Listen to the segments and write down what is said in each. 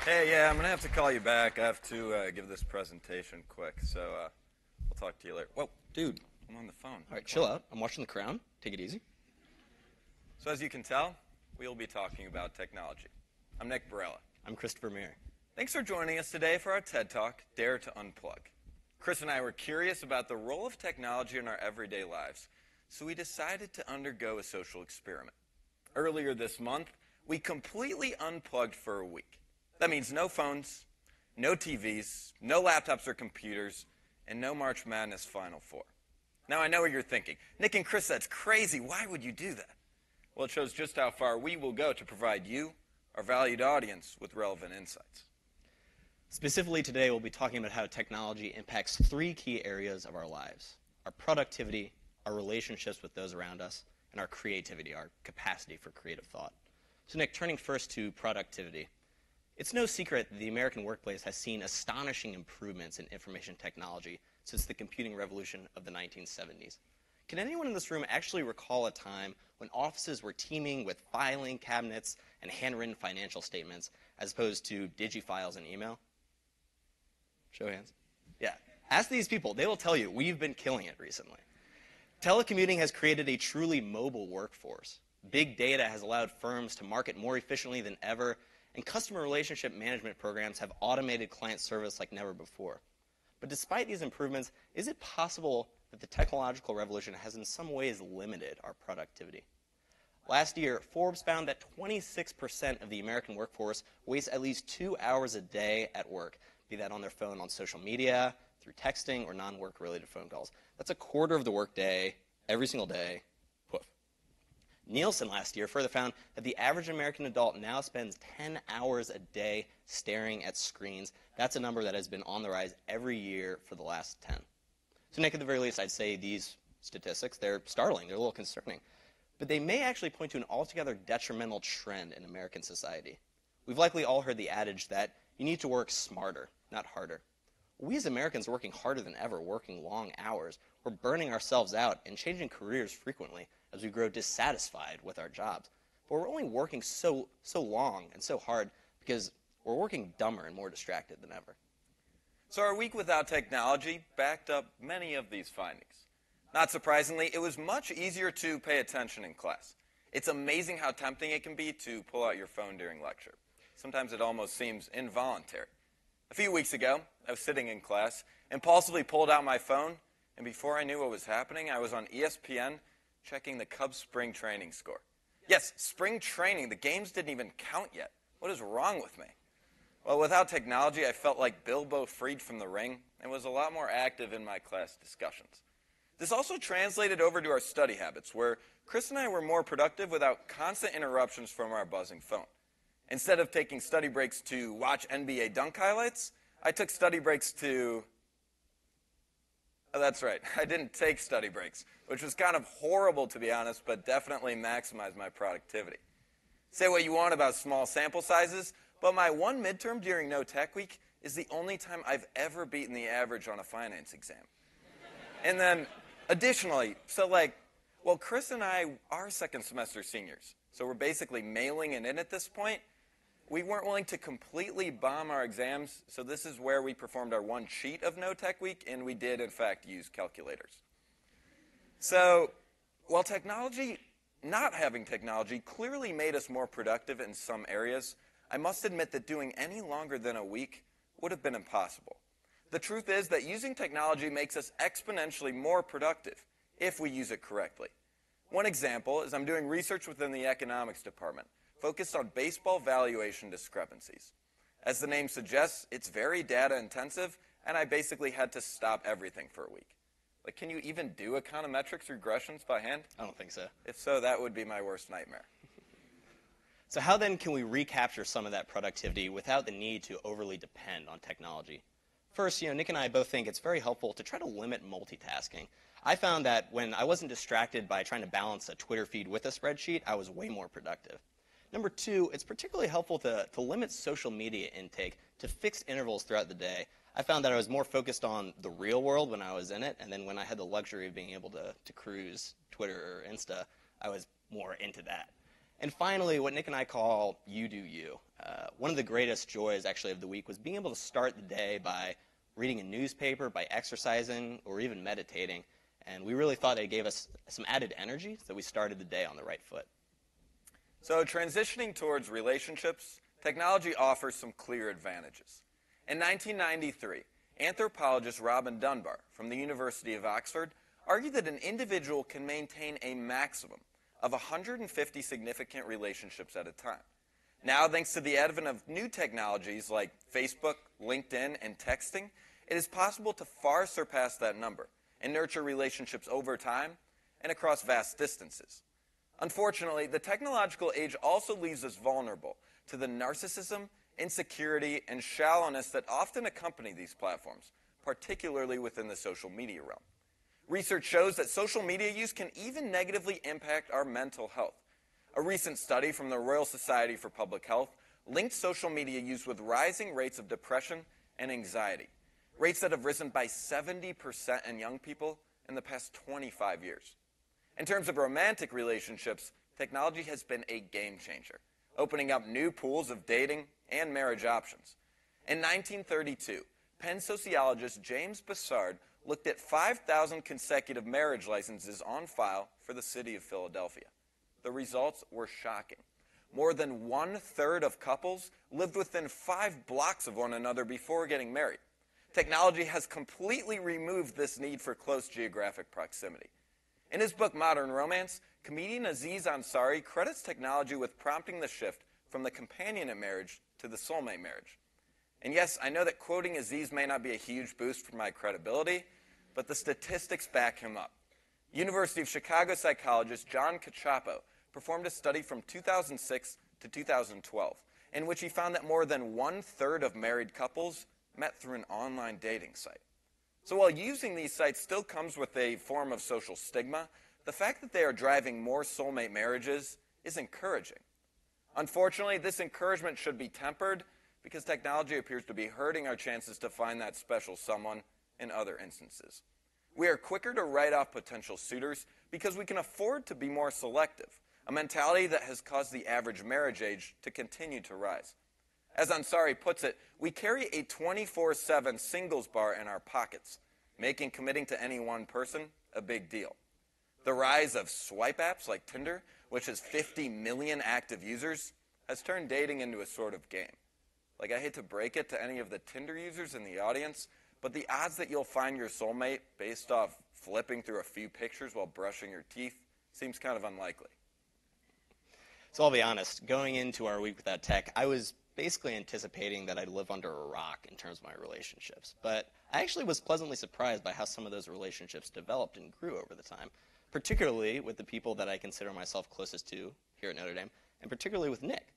Hey, yeah, I'm going to have to call you back. I have to give this presentation quick, so we'll talk to you later. Whoa, dude, I'm on the phone. All right, chill out. I'm watching The Crown. Take it easy. So as you can tell, we'll be talking about technology. I'm Nick Barella. I'm Christopher Mire. Thanks for joining us today for our TED Talk, Dare to Unplug. Chris and I were curious about the role of technology in our everyday lives, so we decided to undergo a social experiment. Earlier this month, we completely unplugged for a week. That means no phones, no TVs, no laptops or computers, and no March Madness Final Four. Now, I know what you're thinking. Nick and Chris, that's crazy. Why would you do that? Well, it shows just how far we will go to provide you, our valued audience, with relevant insights. Specifically today, we'll be talking about how technology impacts three key areas of our lives: our productivity, our relationships with those around us, and our creativity, our capacity for creative thought. So Nick, turning first to productivity. It's no secret that the American workplace has seen astonishing improvements in information technology since the computing revolution of the 1970s. Can anyone in this room actually recall a time when offices were teeming with filing cabinets and handwritten financial statements as opposed to digifiles and email? Show of hands. Yeah. Ask these people. They will tell you we've been killing it recently. Telecommuting has created a truly mobile workforce. Big data has allowed firms to market more efficiently than ever, and customer relationship management programs have automated client service like never before. But despite these improvements, is it possible that the technological revolution has in some ways limited our productivity? Last year, Forbes found that 26% of the American workforce wastes at least 2 hours a day at work, be that on their phone, on social media, through texting, or non-work related phone calls. That's a quarter of the workday, every single day. Poof. Nielsen last year further found that the average American adult now spends 10 hours a day staring at screens. That's a number that has been on the rise every year for the last 10. So Nick, at the very least, I'd say these statistics, they're startling, they're a little concerning. But they may actually point to an altogether detrimental trend in American society. We've likely all heard the adage that you need to work smarter, not harder. We as Americans are working harder than ever, working long hours. We're burning ourselves out and changing careers frequently as we grow dissatisfied with our jobs. But we're only working so long and so hard because we're working dumber and more distracted than ever. So our week without technology backed up many of these findings. Not surprisingly, it was much easier to pay attention in class. It's amazing how tempting it can be to pull out your phone during lecture. Sometimes it almost seems involuntary. A few weeks ago, I was sitting in class, impulsively pulled out my phone, and before I knew what was happening, I was on ESPN checking the Cubs spring training score. Yes, spring training. The games didn't even count yet. What is wrong with me? Well, without technology, I felt like Bilbo freed from the ring and was a lot more active in my class discussions. This also translated over to our study habits, where Chris and I were more productive without constant interruptions from our buzzing phone. Instead of taking study breaks to watch NBA dunk highlights, I took study breaks to... Oh, that's right, I didn't take study breaks, which was kind of horrible to be honest, but definitely maximized my productivity. Say what you want about small sample sizes, but my one midterm during No Tech Week is the only time I've ever beaten the average on a finance exam. And then, additionally, Chris and I are second semester seniors, so we're basically mailing it in at this point. We weren't willing to completely bomb our exams, so this is where we performed our one cheat of No Tech Week, and we did, in fact, use calculators. So, while not having technology clearly made us more productive in some areas, I must admit that doing any longer than a week would have been impossible. The truth is that using technology makes us exponentially more productive if we use it correctly. One example is I'm doing research within the economics department, focused on baseball valuation discrepancies. As the name suggests, it's very data intensive, and I basically had to stop everything for a week. Can you even do econometrics regressions by hand? I don't think so. If so, that would be my worst nightmare. So how then can we recapture some of that productivity without the need to overly depend on technology? First, Nick and I both think it's very helpful to try to limit multitasking. I found that when I wasn't distracted by trying to balance a Twitter feed with a spreadsheet, I was way more productive. Number two, it's particularly helpful to limit social media intake to fixed intervals throughout the day. I found that I was more focused on the real world when I was in it, and then when I had the luxury of being able to cruise Twitter or Insta, I was more into that. And finally, what Nick and I call you do you. One of the greatest joys, actually, of the week was being able to start the day by reading a newspaper, by exercising, or even meditating. And we really thought it gave us some added energy so that we started the day on the right foot. So transitioning towards relationships, technology offers some clear advantages. In 1993, anthropologist Robin Dunbar from the University of Oxford argued that an individual can maintain a maximum of 150 significant relationships at a time. Now, thanks to the advent of new technologies like Facebook, LinkedIn, and texting, it is possible to far surpass that number and nurture relationships over time and across vast distances. Unfortunately, the technological age also leaves us vulnerable to the narcissism, insecurity, and shallowness that often accompany these platforms, particularly within the social media realm. Research shows that social media use can even negatively impact our mental health. A recent study from the Royal Society for Public Health linked social media use with rising rates of depression and anxiety, rates that have risen by 70% in young people in the past 25 years. In terms of romantic relationships, technology has been a game changer, opening up new pools of dating and marriage options. In 1932, Penn sociologist James Bessard looked at 5,000 consecutive marriage licenses on file for the city of Philadelphia. The results were shocking. More than 1/3 of couples lived within 5 blocks of one another before getting married. Technology has completely removed this need for close geographic proximity. In his book, Modern Romance, comedian Aziz Ansari credits technology with prompting the shift from the companionate marriage to the soulmate marriage. And yes, I know that quoting Aziz may not be a huge boost for my credibility, but the statistics back him up. University of Chicago psychologist John Cacioppo performed a study from 2006 to 2012, in which he found that more than 1/3 of married couples met through an online dating site. So while using these sites still comes with a form of social stigma, the fact that they are driving more soulmate marriages is encouraging. Unfortunately, this encouragement should be tempered because technology appears to be hurting our chances to find that special someone in other instances. We are quicker to write off potential suitors because we can afford to be more selective, a mentality that has caused the average marriage age to continue to rise. As Ansari puts it, we carry a 24/7 singles bar in our pockets, making committing to any one person a big deal. The rise of swipe apps like Tinder, which has 50 million active users, has turned dating into a sort of game. Like, I hate to break it to any of the Tinder users in the audience, but the odds that you'll find your soulmate based off flipping through a few pictures while brushing your teeth seems kind of unlikely. So I'll be honest, going into our week without tech, I was basically anticipating that I'd live under a rock in terms of my relationships. But I actually was pleasantly surprised by how some of those relationships developed and grew over the time, particularly with the people that I consider myself closest to here at Notre Dame, and particularly with Nick.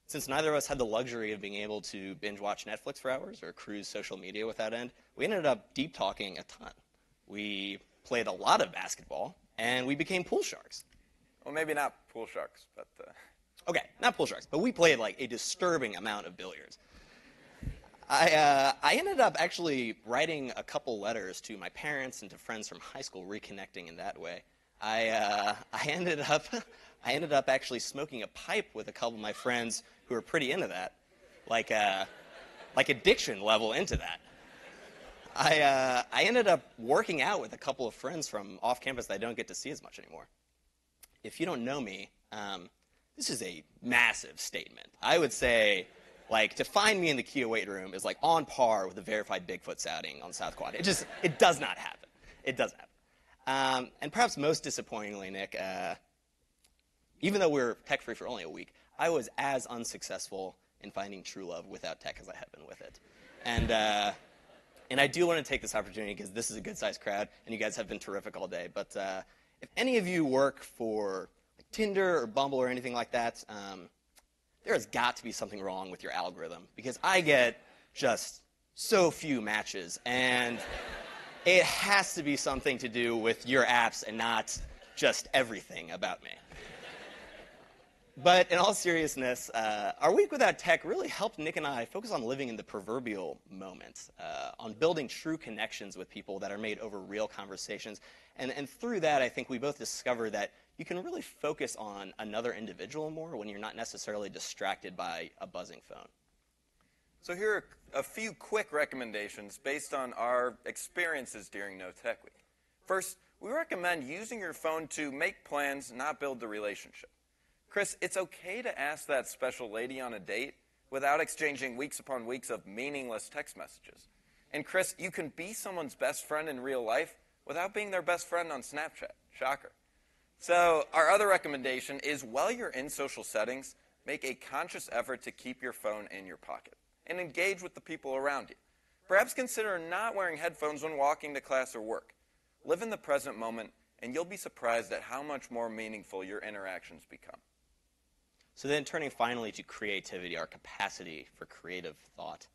Since neither of us had the luxury of being able to binge watch Netflix for hours or cruise social media without end, we ended up deep talking a ton. We played a lot of basketball, and we became pool sharks. Well, maybe not pool sharks, but... Okay, not pool sharks, but we played like a disturbing amount of billiards. I ended up actually writing a couple letters to my parents and to friends from high school, reconnecting in that way. I ended up actually smoking a pipe with a couple of my friends who were pretty into that, like addiction level into that. I ended up working out with a couple of friends from off campus that I don't get to see as much anymore. If you don't know me, this is a massive statement. I would say, like, to find me in the Kia weight room is like on par with a verified Bigfoot sighting on South Quad. It does not happen. It doesn't happen. And perhaps most disappointingly, Nick, even though we were tech-free for only a week, I was as unsuccessful in finding true love without tech as I have been with it. And I do want to take this opportunity because this is a good-sized crowd, and you guys have been terrific all day. But if any of you work for Tinder or Bumble or anything like that, there has got to be something wrong with your algorithm because I get just so few matches, and it has to be something to do with your apps and not just everything about me. But in all seriousness, our week without tech really helped Nick and I focus on living in the proverbial moment, on building true connections with people that are made over real conversations. And through that, I think we both discovered that you can really focus on another individual more when you're not necessarily distracted by a buzzing phone. So here are a few quick recommendations based on our experiences during No Tech Week. First, we recommend using your phone to make plans, not build the relationship. Chris, it's okay to ask that special lady on a date without exchanging weeks upon weeks of meaningless text messages. And Chris, you can be someone's best friend in real life without being their best friend on Snapchat. Shocker. So our other recommendation is while you're in social settings, make a conscious effort to keep your phone in your pocket and engage with the people around you. Perhaps consider not wearing headphones when walking to class or work. Live in the present moment, and you'll be surprised at how much more meaningful your interactions become. So then turning finally to creativity, our capacity for creative thought.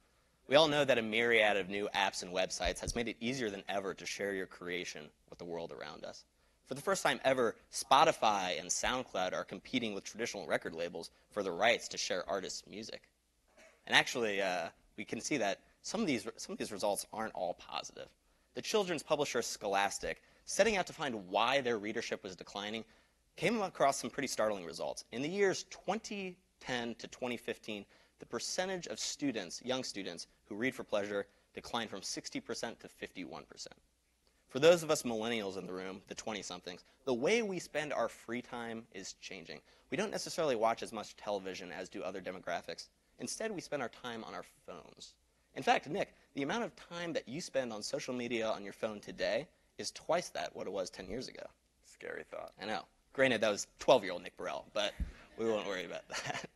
We all know that a myriad of new apps and websites has made it easier than ever to share your creation with the world around us. For the first time ever, Spotify and SoundCloud are competing with traditional record labels for the rights to share artists' music. And actually, we can see that some of these results aren't all positive. The children's publisher Scholastic, setting out to find why their readership was declining, came across some pretty startling results. In the years 2010 to 2015, the percentage of students, young students, who read for pleasure declined from 60% to 51%. For those of us millennials in the room, the 20-somethings, the way we spend our free time is changing. We don't necessarily watch as much television as do other demographics. Instead, we spend our time on our phones. In fact, Nick, the amount of time that you spend on social media on your phone today is twice that what it was 10 years ago. Scary thought. I know. Granted, that was 12-year-old Nick Burrell, but we won't worry about that.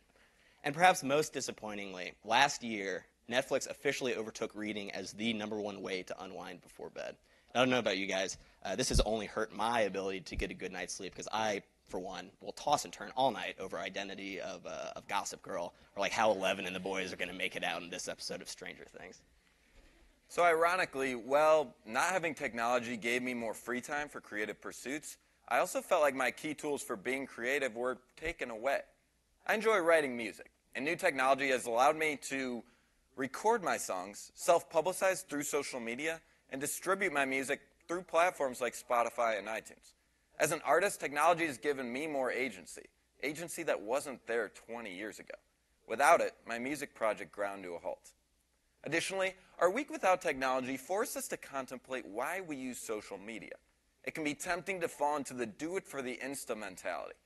And perhaps most disappointingly, last year, Netflix officially overtook reading as the #1 way to unwind before bed. I don't know about you guys. This has only hurt my ability to get a good night's sleep because I, for one, will toss and turn all night over Identity of Gossip Girl or like how Eleven and the boys are going to make it out in this episode of Stranger Things. So ironically, while not having technology gave me more free time for creative pursuits, I also felt like my key tools for being creative were taken away. I enjoy writing music, and new technology has allowed me to record my songs, self-publicize through social media, and distribute my music through platforms like Spotify and iTunes. As an artist, technology has given me more agency that wasn't there 20 years ago. Without it, my music project ground to a halt. Additionally, our week without technology forced us to contemplate why we use social media. It can be tempting to fall into the do-it-for-the-insta mentality.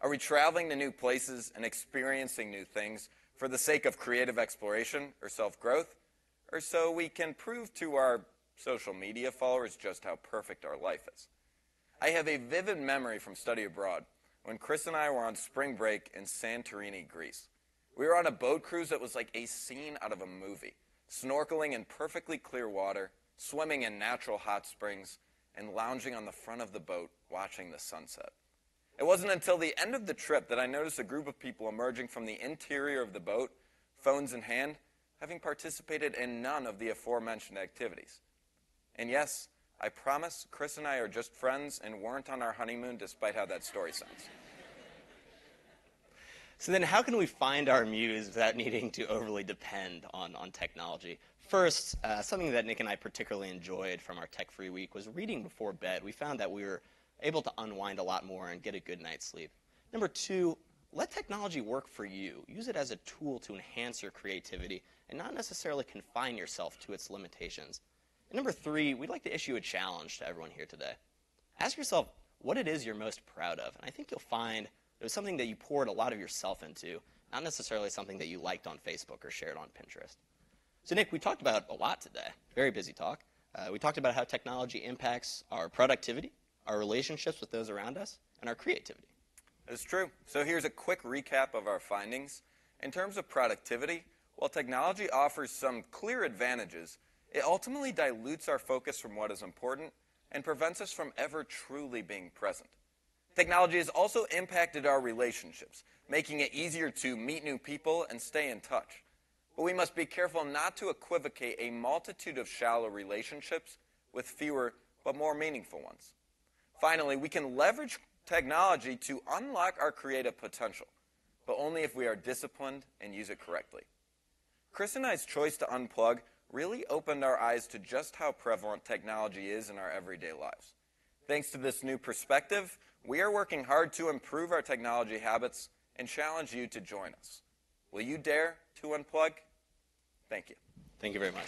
Are we traveling to new places and experiencing new things for the sake of creative exploration or self-growth? Or so we can prove to our social media followers just how perfect our life is? I have a vivid memory from study abroad when Chris and I were on spring break in Santorini, Greece. We were on a boat cruise that was like a scene out of a movie, snorkeling in perfectly clear water, swimming in natural hot springs, and lounging on the front of the boat watching the sunset. It wasn't until the end of the trip that I noticed a group of people emerging from the interior of the boat, phones in hand, having participated in none of the aforementioned activities. And yes, I promise Chris and I are just friends and weren't on our honeymoon despite how that story sounds. So then how can we find our muse without needing to overly depend on technology? First, something that Nick and I particularly enjoyed from our tech-free week was reading before bed. We found that we were able to unwind a lot more and get a good night's sleep. Number two, let technology work for you. Use it as a tool to enhance your creativity and not necessarily confine yourself to its limitations. And number three, we'd like to issue a challenge to everyone here today. Ask yourself what it is you're most proud of. And I think you'll find it was something that you poured a lot of yourself into, not necessarily something that you liked on Facebook or shared on Pinterest. So Nick, we talked about a lot today. Very busy talk. We talked about how technology impacts our productivity, our relationships with those around us, and our creativity. That's true. So here's a quick recap of our findings. In terms of productivity, while technology offers some clear advantages, it ultimately dilutes our focus from what is important and prevents us from ever truly being present. Technology has also impacted our relationships, making it easier to meet new people and stay in touch. But we must be careful not to equivocate a multitude of shallow relationships with fewer but more meaningful ones. Finally, we can leverage technology to unlock our creative potential, but only if we are disciplined and use it correctly. Chris and I's choice to unplug really opened our eyes to just how prevalent technology is in our everyday lives. Thanks to this new perspective, we are working hard to improve our technology habits and challenge you to join us. Will you dare to unplug? Thank you. Thank you very much.